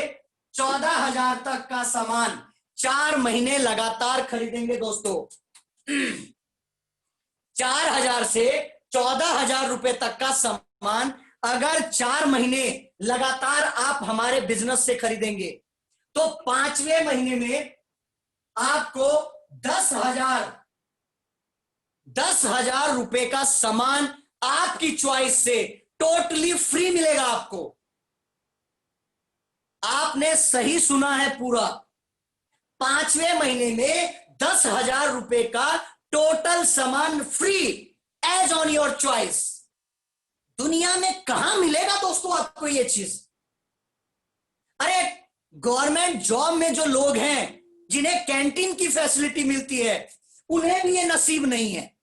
14000 तक का सामान 4 महीने लगातार खरीदेंगे दोस्तों, 4000 से 14000 रुपए तक का सामान अगर 4 महीने लगातार आप हमारे बिजनेस से खरीदेंगे तो 5वें महीने में आपको 10,000 रुपए का सामान आपकी चॉइस से टोटली फ्री मिलेगा आपको। आपने सही सुना है पूरा, 5वें महीने में 10,000 रुपए का टोटल सामान free as on your choice. दुनिया में कहां मिलेगा दोस्तों आपको ये चीज? अरे गवर्नमेंट जॉब में जो लोग हैं जिन्हें कैंटीन की फैसिलिटी मिलती है, उन्हें भी ये नसीब नहीं है।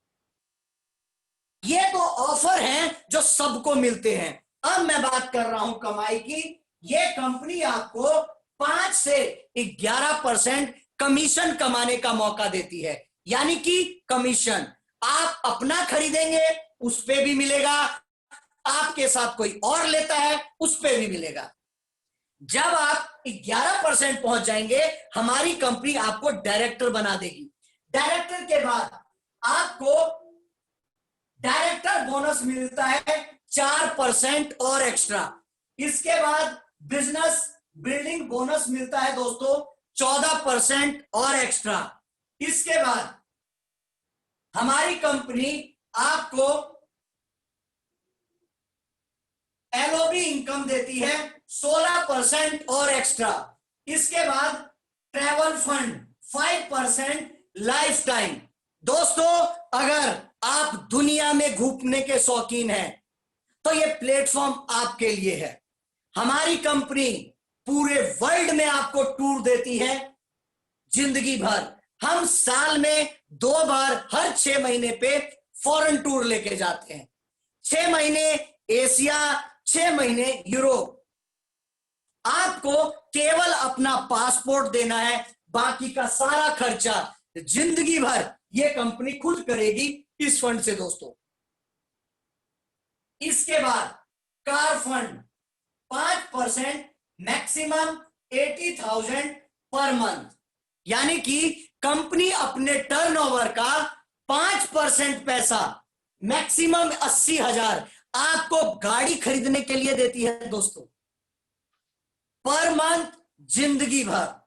ये तो ऑफर हैं जो सबको मिलते हैं। अब मैं बात कर रहा हूं कमाई की। ये कंपनी आपको 5 से 11% कमीशन कमाने का मौका देती है। यानी कि कमीशन आप अपना खरीदेंगे उस पे भी मिलेगा, आपके साथ कोई और लेता है उस पे भी मिलेगा। जब आप 11% पहुंच जाएंगे, हमारी कंपनी आपको डायरेक्टर बना देगी। डायरेक्टर के बाद आपको डायरेक्टर बोनस मिलता है 4% और एक्स्ट्रा। इसके बाद बिजनेस बिल्डिंग बोनस मिलता है दोस्तों 14% और एक्स्ट्रा। इसके बाद हमारी कंपनी आपको एलओबी इनकम देती है 16% और एक्स्ट्रा। इसके बाद ट्रैवल फंड 5% लाइफ टाइम। दोस्तों अगर आप दुनिया में घूमने के शौकीन हैं तो ये प्लेटफॉर्म आपके लिए है। हमारी कंपनी पूरे वर्ल्ड में आपको टूर देती है जिंदगी भर। हम साल में 2 बार हर 6 महीने पे फॉरेन टूर लेके जाते हैं। 6 महीने एशिया, 6 महीने यूरोप। आपको केवल अपना पासपोर्ट देना है, बाकी का सारा खर्चा जिंदगी भर ये कंपनी खुद करेगी इस फंड से दोस्तों। इसके बाद car fund 5% maximum 80,000 per month. यानी कि कंपनी अपने टर्नओवर का 5% पैसा मैक्सिमम 80,000 आपको गाड़ी खरीदने के लिए देती है दोस्तों, पर मंथ जिंदगी भर।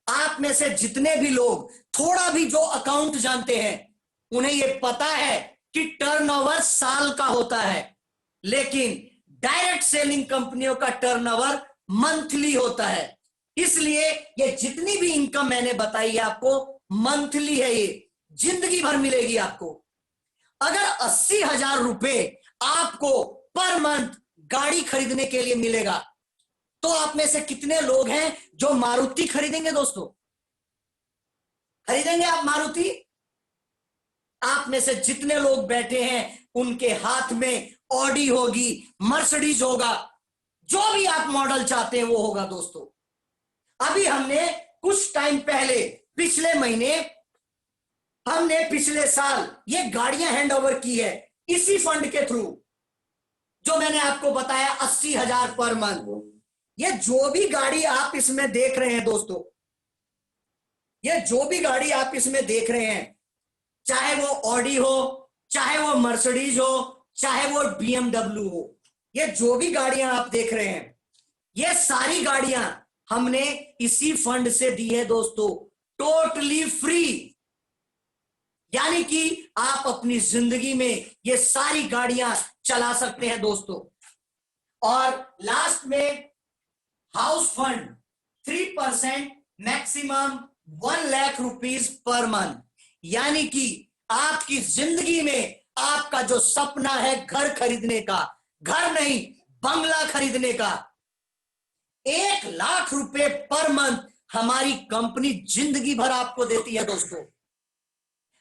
आप में से जितने भी लोग थोड़ा भी जो अकाउंट जानते हैं, उन्हें यह पता है कि टर्नओवर साल का होता है, लेकिन डायरेक्ट सेलिंग कंपनियों का टर्नओवर मंथली होता है। इसलिए ये जितनी भी इनकम मैंने बताई है आपको मंथली है, ये जिंदगी भर मिलेगी आपको। अगर 80,000 रुपए आपको पर मंथ गाड़ी खरीदने के लिए मिलेगा, तो आप में से कितने लोग हैं जो मारुति खरीदेंगे दोस्तों? खरीदेंगे आप मारुति? आप में से जितने लोग बैठे हैं उनके हाथ में ऑडी होगी, मर्सिडीज होगा, जो भी आप मॉडल चाहते हैं वो होगा दोस्तों। अभी हमने कुछ टाइम पहले पिछले साल ये गाड़ियां हैंड ओवर की है इसी फंड के थ्रू, जो मैंने आपको बताया 80,000 पर मंथ। ये जो भी गाड़ी आप इसमें देख रहे हैं दोस्तों, ये जो भी गाड़ी आप इसमें देख रहे हैं, चाहे वो ऑडी हो, चाहे वो मर्सिडीज हो, चाहे वो BMW हो, ये जो भी गाड़ियां आप देख रहे हैं, ये सारी गाड़ियां हमने इसी फंड से दी है दोस्तों, टोटली फ्री। यानी कि आप अपनी जिंदगी में ये सारी गाड़ियां चला सकते हैं दोस्तों। और लास्ट में house fund 3% maximum 1 lakh rupees per month. यानी कि आपकी जिंदगी में आपका जो सपना है घर खरीदने का, घर नहीं बंगला खरीदने का, 1 लाख रुपए पर मंथ हमारी कंपनी जिंदगी भर आपको देती है दोस्तों।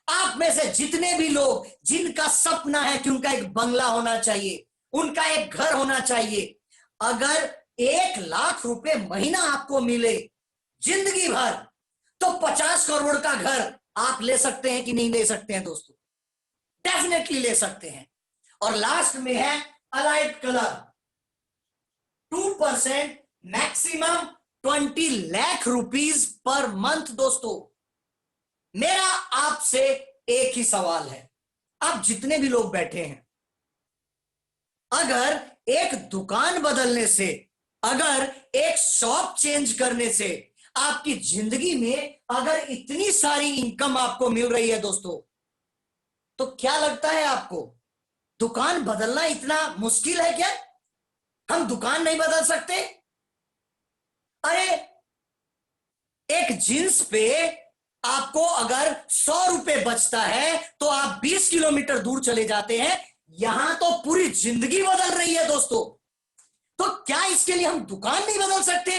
आप में से जितने भी लोग जिनका सपना है कि उनका एक बंगला होना चाहिए, उनका एक घर होना चाहिए, अगर 1 लाख रुपए महीना आपको मिले जिंदगी भर, तो 50 करोड़ का घर आप ले सकते हैं कि नहीं ले सकते हैं दोस्तों? डेफिनेटली ले सकते हैं। और लास्ट में है allied colour 2% maximum 20 lakh rupees per month दोस्तों। मेरा आपसे एक ही सवाल है, आप जितने भी लोग बैठे हैं, अगर एक दुकान बदलने से, अगर एक शॉप चेंज करने से आपकी जिंदगी में अगर इतनी सारी इनकम आपको मिल रही है दोस्तों, तो क्या लगता है आपको दुकान बदलना इतना मुश्किल है क्या? हम दुकान नहीं बदल सकते? अरे एक जींस पे आपको अगर 100 रुपए बचता है तो आप 20 किलोमीटर दूर चले जाते हैं, यहां तो पूरी जिंदगी बदल रही है दोस्तों। तो क्या इसके लिए हम दुकान नहीं बदल सकते?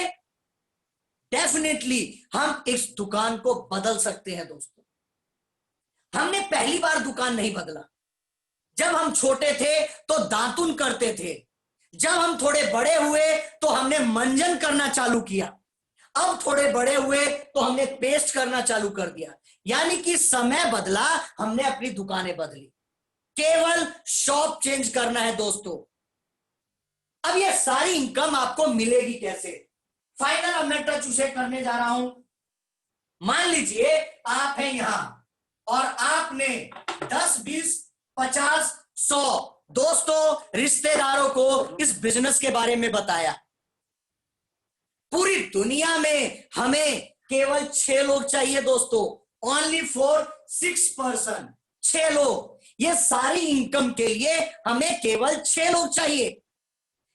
डेफिनेटली हम इस दुकान को बदल सकते हैं दोस्तों। हमने पहली बार दुकान नहीं बदला। जब हम छोटे थे तो दातुन करते थे, जब हम थोड़े बड़े हुए तो हमने मंजन करना चालू किया, अब थोड़े बड़े हुए तो हमने पेस्ट करना चालू कर दिया। यानी कि समय बदला, हमने अपनी दुकानें बदली। केवल शॉप चेंज करना है दोस्तों। अब ये सारी इनकम आपको मिलेगी कैसे? फाइनल अब मैं टच उसे करने जा रहा हूं। मान लीजिए आप हैं यहां और आपने 10, 20, 50, 100 दोस्तों, रिश्तेदारों को इस बिजनेस के बारे में बताया। पूरी दुनिया में हमें केवल 6 लोग चाहिए दोस्तों, ओनली फॉर 6 पर्सन, 6 लोग। ये सारी इनकम के लिए हमें केवल 6 लोग चाहिए।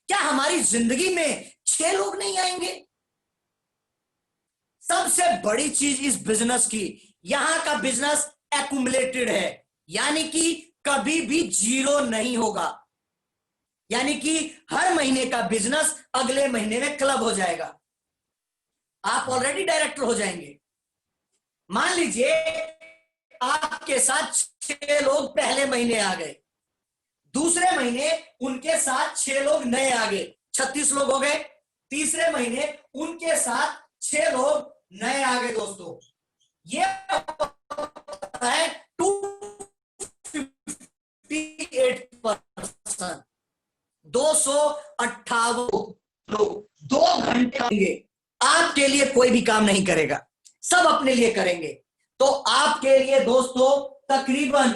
क्या हमारी जिंदगी में 6 लोग नहीं आएंगे? सबसे बड़ी चीज इस बिजनेस की, यहां का बिजनेस एक्युमुलेटेड है, यानी कि कभी भी जीरो नहीं होगा। यानी कि हर महीने का बिजनेस अगले महीने में क्लब हो जाएगा। आप ऑलरेडी डायरेक्टर हो जाएंगे। मान लीजिए आपके साथ 6 लोग पहले महीने आ गए, दूसरे महीने उनके साथ 6 लोग नए आ गए, 36 लोग हो गए। तीसरे महीने उनके साथ 6 लोग नए आ गए दोस्तों। ये है 258%, 258 लोग 2 घंटे आपके लिए कोई भी काम नहीं करेगा, सब अपने लिए करेंगे। तो आपके लिए दोस्तों तकरीबन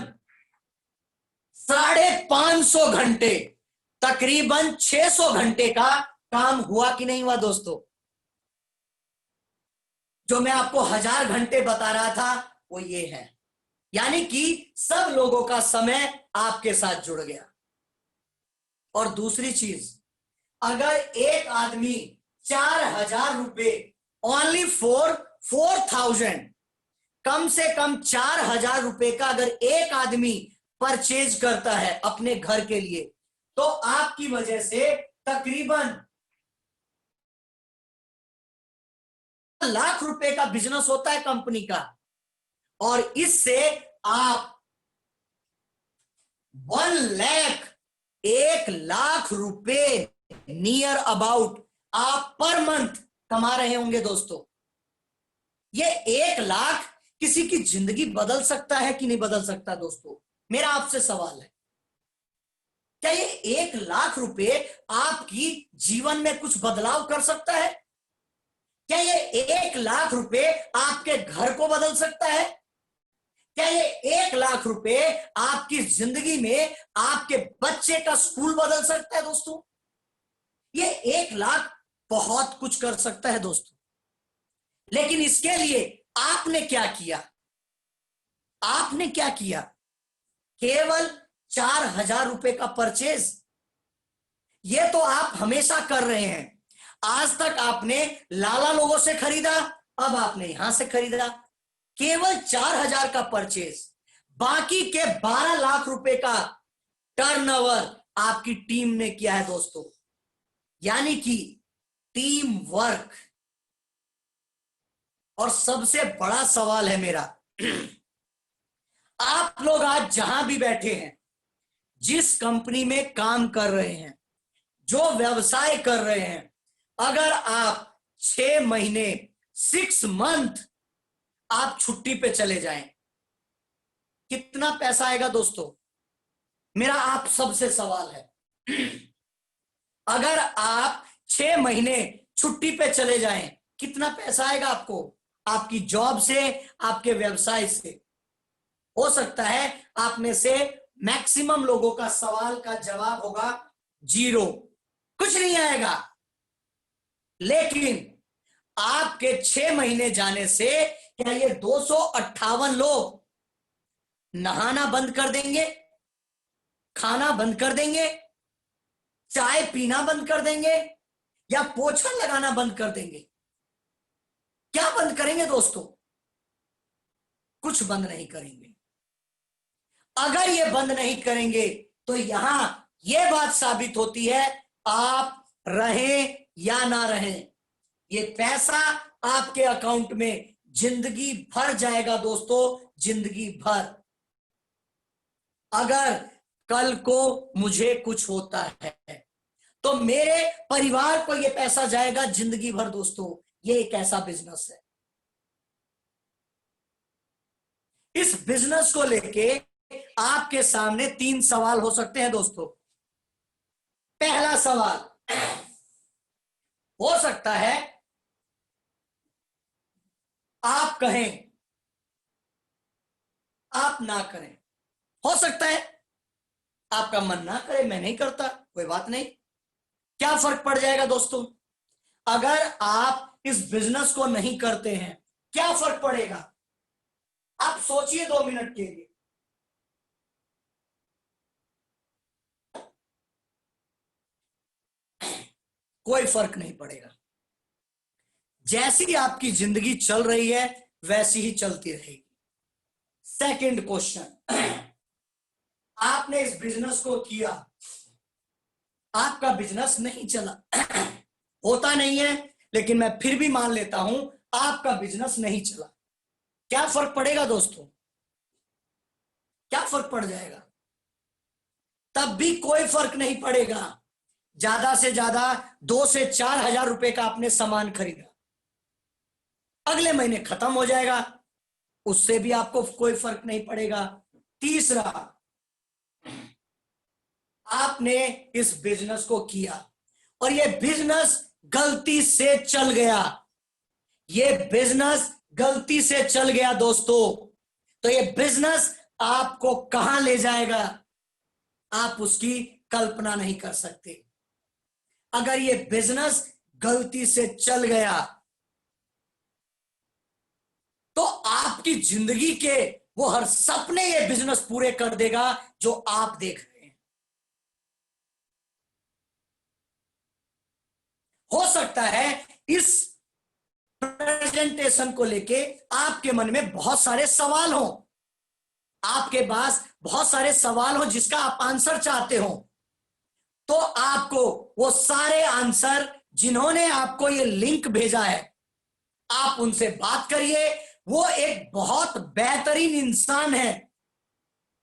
550 घंटे, तकरीबन 600 घंटे का काम हुआ कि नहीं हुआ दोस्तों? जो मैं आपको 1000 घंटे बता रहा था वो ये है। यानी कि सब लोगों का समय आपके साथ जुड़ गया। और दूसरी चीज, अगर एक आदमी 4000 रुपए, ओनली फॉर 4000, कम से कम 4000 रुपए का अगर एक आदमी परचेज करता है अपने घर के लिए, तो आपकी वजह से तकरीबन लाख रुपए का बिजनेस होता है कंपनी का। और इससे आप 1 लाख रुपए नियर अबाउट आप पर मंथ कमा रहे होंगे दोस्तों। ये 1 लाख किसी की जिंदगी बदल सकता है कि नहीं बदल सकता दोस्तों? मेरा आपसे सवाल है, क्या ये 1 लाख रुपए आपकी जीवन में कुछ बदलाव कर सकता है? क्या ये 1 लाख रुपए आपके घर को बदल सकता है? क्या ये 1 लाख रुपए आपकी जिंदगी में आपके बच्चे का स्कूल बदल सकता है दोस्तों? ये 1 लाख बहुत कुछ कर सकता है दोस्तों। लेकिन इसके लिए आपने क्या किया? आपने क्या किया? केवल 4000 रुपए का परचेज। ये तो आप हमेशा कर रहे हैं। आज तक आपने लाला लोगों से खरीदा, अब आपने यहां से खरीदा। केवल 4000 का परचेज, बाकी के 12 लाख रुपए का टर्नओवर आपकी टीम ने किया है दोस्तों। यानी कि टीम वर्क। और सबसे बड़ा सवाल है मेरा, आप लोग आज जहां भी बैठे हैं, जिस कंपनी में काम कर रहे हैं, जो व्यवसाय कर रहे हैं, अगर आप 6 महीने 6 मंथ आप छुट्टी पे चले जाएं, कितना पैसा आएगा दोस्तों? मेरा आप सबसे सवाल है, अगर आप 6 महीने छुट्टी पे चले जाएं, कितना पैसा आएगा आपको? आपकी जॉब से, आपके व्यवसाय से। हो सकता है आप में से मैक्सिमम लोगों का सवाल का जवाब होगा 0, कुछ नहीं आएगा। लेकिन आपके 6 महीने जाने से क्या ये 258 लोग नहाना बंद कर देंगे? खाना बंद कर देंगे, चाय पीना बंद कर देंगे, या पोछा लगाना बंद कर देंगे? क्या बंद करेंगे दोस्तों? कुछ बंद नहीं करेंगे। अगर ये बंद नहीं करेंगे तो यहां ये बात साबित होती है, आप रहें या ना रहें, ये पैसा आपके अकाउंट में जिंदगी भर जाएगा दोस्तों, जिंदगी भर। अगर कल को मुझे कुछ होता है तो मेरे परिवार को ये पैसा जाएगा जिंदगी भर दोस्तों। ये एक ऐसा बिजनेस है। इस बिजनेस को लेके आपके सामने 3 सवाल हो सकते हैं दोस्तों। पहला सवाल हो सकता है आप कहें, आप ना करें। हो सकता है आपका मन ना करे, मैं नहीं करता, कोई बात नहीं। क्या फर्क पड़ जाएगा दोस्तों? अगर आप इस बिजनेस को नहीं करते हैं, क्या फर्क पड़ेगा? आप सोचिए 2 मिनट के लिए। कोई फर्क नहीं पड़ेगा। जैसी आपकी जिंदगी चल रही है वैसी ही चलती रहेगी। सेकंड क्वेश्चन, आपने इस बिजनेस को किया, आपका बिजनेस नहीं चला, होता नहीं है लेकिन मैं फिर भी मान लेता हूं आपका बिजनेस नहीं चला, क्या फर्क पड़ेगा दोस्तों? क्या फर्क पड़ जाएगा? तब भी कोई फर्क नहीं पड़ेगा। ज्यादा से ज्यादा 2 से 4 हजार रुपए का आपने सामान खरीदा, अगले महीने खत्म हो जाएगा, उससे भी आपको कोई फर्क नहीं पड़ेगा। तीसरा, आपने इस बिजनेस को किया और ये बिजनेस गलती से चल गया, ये बिजनेस गलती से चल गया दोस्तों, तो ये बिजनेस आपको कहां ले जाएगा आप उसकी कल्पना नहीं कर सकते। अगर ये बिजनेस गलती से चल गया तो आपकी जिंदगी के वो हर सपने ये बिजनेस पूरे कर देगा जो आप देख रहे हैं। हो सकता है इस प्रेजेंटेशन को लेके आपके मन में बहुत सारे सवाल हो, आपके पास बहुत सारे सवाल हो जिसका आप आंसर चाहते हो, तो आपको वो सारे आंसर जिन्होंने आपको ये लिंक भेजा है आप उनसे बात करिए। वो एक बहुत बेहतरीन इंसान है,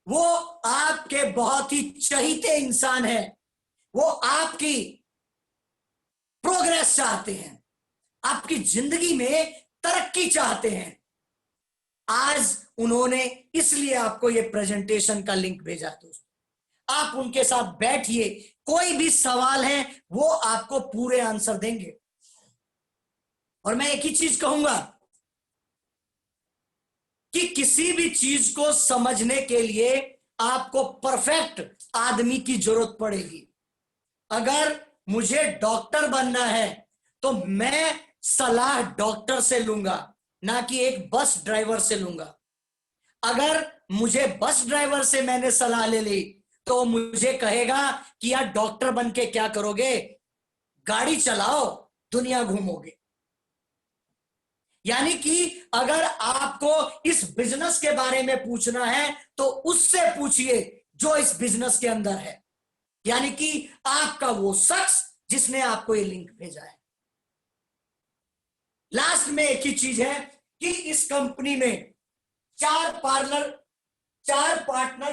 वो आपके बहुत ही चहीते इंसान है, वो आपकी प्रोग्रेस चाहते हैं, आपकी जिंदगी में तरक्की चाहते हैं। आज उन्होंने इसलिए आपको ये प्रेजेंटेशन का लिंक भेजा। दोस्तों आप उनके साथ बैठिए, कोई भी सवाल है वो आपको पूरे आंसर देंगे। और मैं एक ही चीज कहूंगा कि किसी भी चीज को समझने के लिए आपको परफेक्ट आदमी की जरूरत पड़ेगी। अगर मुझे डॉक्टर बनना है तो मैं सलाह डॉक्टर से लूंगा, ना कि एक बस ड्राइवर से लूंगा। अगर मुझे बस ड्राइवर से मैंने सलाह ले ली तो मुझे कहेगा कि यार डॉक्टर बन के क्या करोगे, गाड़ी चलाओ, दुनिया घूमोगे। यानी कि अगर आपको इस बिजनेस के बारे में पूछना है तो उससे पूछिए जो इस बिजनेस के अंदर है, यानी कि आपका वो शख्स जिसने आपको ये लिंक भेजा है। लास्ट में एक ही चीज है कि इस कंपनी में 4 पार्टनर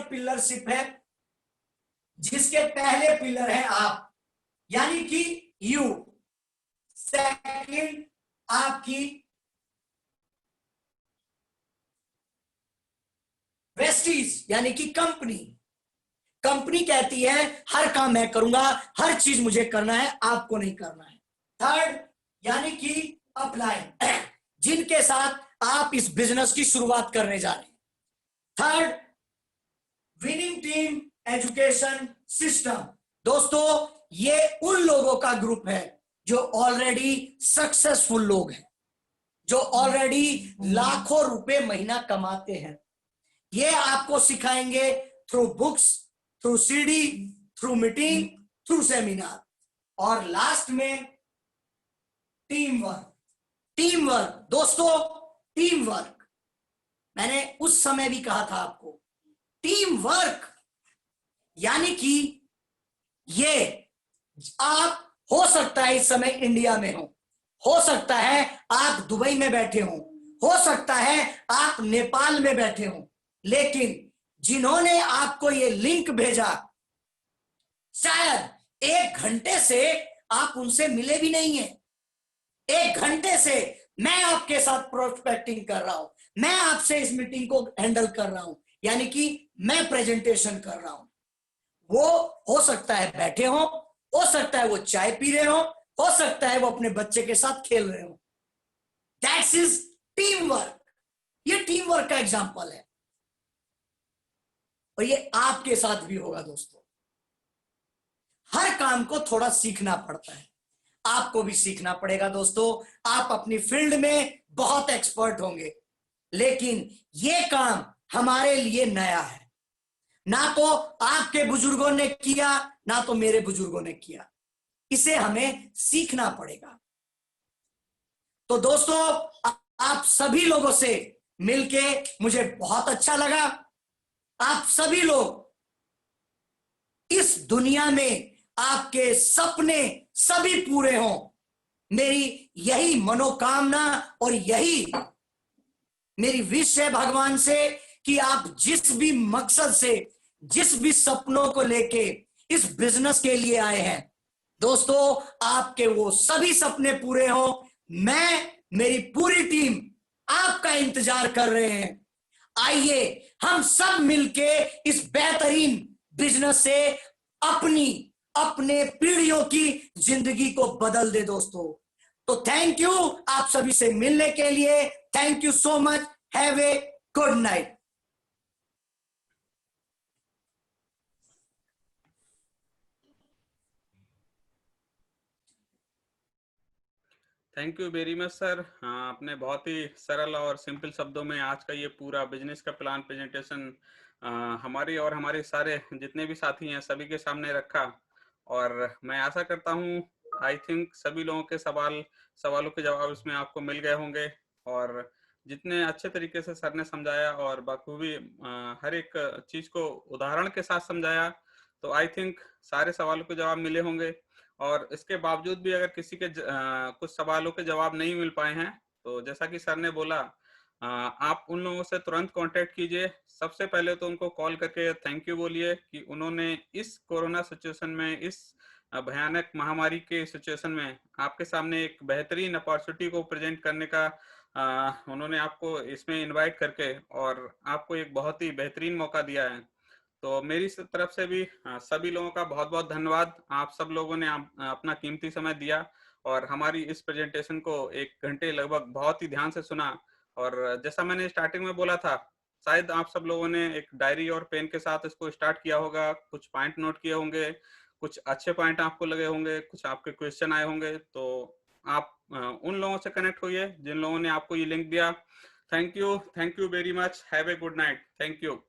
पिलरशिप है, जिसके पहले पिलर है आप, यानी कि यू, सेकंड आपकी वेस्टीज यानी कि कंपनी कहती है हर काम मैं करूंगा, हर चीज मुझे करना है, आपको नहीं करना है। थर्ड यानी कि अपलाइन, जिनके साथ आप इस बिजनेस की शुरुआत करने जा रहे हैं। Third, winning team education system. दोस्तों ये उन लोगों का ग्रुप है जो ऑलरेडी सक्सेसफुल लोग हैं, जो ऑलरेडी लाखों रुपए महीना कमाते हैं। ये आपको सिखाएंगे through books, through CD, through meeting, through seminar, और लास्ट में टीम वर्क। टीम वर्क दोस्तों, टीम वर्क, मैंने उस समय भी कहा था आपको, टीम वर्क यानी कि ये आप हो सकता है इस समय इंडिया में हो सकता है आप दुबई में बैठे हो सकता है आप नेपाल में बैठे हो, लेकिन जिन्होंने आपको ये लिंक भेजा, शायद 1 घंटे से आप उनसे मिले भी नहीं है। 1 घंटे से मैं आपके साथ प्रोस्पेक्टिंग कर रहा हूं, मैं आपसे इस मीटिंग को हैंडल कर रहा हूं, यानी कि मैं प्रेजेंटेशन कर रहा हूं। वो हो सकता है बैठे हो सकता है वो चाय पी रहे हो सकता है वो अपने बच्चे के साथ खेल रहे हो। That's is team work. ये टीम वर्क का एग्जांपल है, और ये आपके साथ भी होगा दोस्तों। हर काम को थोड़ा सीखना पड़ता है, आपको भी सीखना पड़ेगा दोस्तों। आप अपनी फील्ड में बहुत एक्सपर्ट होंगे, लेकिन ये काम हमारे लिए नया है। ना तो आपके बुजुर्गों ने किया, ना तो मेरे बुजुर्गों ने किया, इसे हमें सीखना पड़ेगा। तो दोस्तों, आप सभी लोगों से मिलके मुझे बहुत अच्छा लगा। आप सभी लोग इस दुनिया में आपके सपने सभी पूरे हों, मेरी यही मनोकामना और यही मेरी विश है भगवान से कि आप जिस भी मकसद से, जिस भी सपनों को लेके इस बिजनेस के लिए आए हैं दोस्तों, आपके वो सभी सपने पूरे हों। मैं, मेरी पूरी टीम आपका इंतजार कर रहे हैं। आइए हम सब मिलके इस बेहतरीन बिजनेस से अपने पीढ़ियों की जिंदगी को बदल दे दोस्तों। तो थैंक यू आप सभी से मिलने के लिए। Thank you so much. Have a good night. Thank you very much sir. आपने बहुत ही सरल और सिंपल शब्दों में आज का ये पूरा बिजनेस का प्लान प्रेजेंटेशन हमारी और हमारे सारे जितने भी साथी हैं सभी के सामने रखा, और मैं आशा करता हूँ आई थिंक सभी लोगों के सवालों के जवाब इसमें आपको मिल गए होंगे। और जितने अच्छे तरीके से सर ने समझाया और बखूबी हर एक चीज को उदाहरण के साथ समझाया, तो आई थिंक सारे सवालों के जवाब मिले होंगे। और इसके बावजूद भी अगर किसी के कुछ सवालों के जवाब नहीं मिल पाए हैं, तो जैसा कि सर ने बोला, आप उन लोगों से तुरंत कांटेक्ट कीजिए। सबसे पहले तो उनको कॉल करके थैंक यू बोलिए कि उन्होंने इस कोरोना सिचुएशन में, इस भयानक महामारी के सिचुएशन में आपके सामने एक बेहतरीन अपॉर्चुनिटी को प्रेजेंट करने का उन्होंने आपको इसमें इनवाइट करके और आपको एक बहुत ही बेहतरीन मौका दिया है। तो मेरी तरफ से भी सभी लोगों का बहुत बहुत धन्यवाद। आप सब लोगों ने अपना कीमती समय दिया और हमारी इस प्रेजेंटेशन को 1 घंटे लगभग बहुत ही ध्यान से सुना। और जैसा मैंने स्टार्टिंग में बोला था, शायद आप सब लोगों ने एक डायरी और पेन के साथ इसको स्टार्ट किया होगा, कुछ पॉइंट नोट किए होंगे, कुछ अच्छे पॉइंट आपको लगे होंगे, कुछ आपके क्वेश्चन आए होंगे। तो आप उन लोगों से कनेक्ट होइए जिन लोगों ने आपको ये लिंक दिया। Thank you very much. Have a good night. Thank you.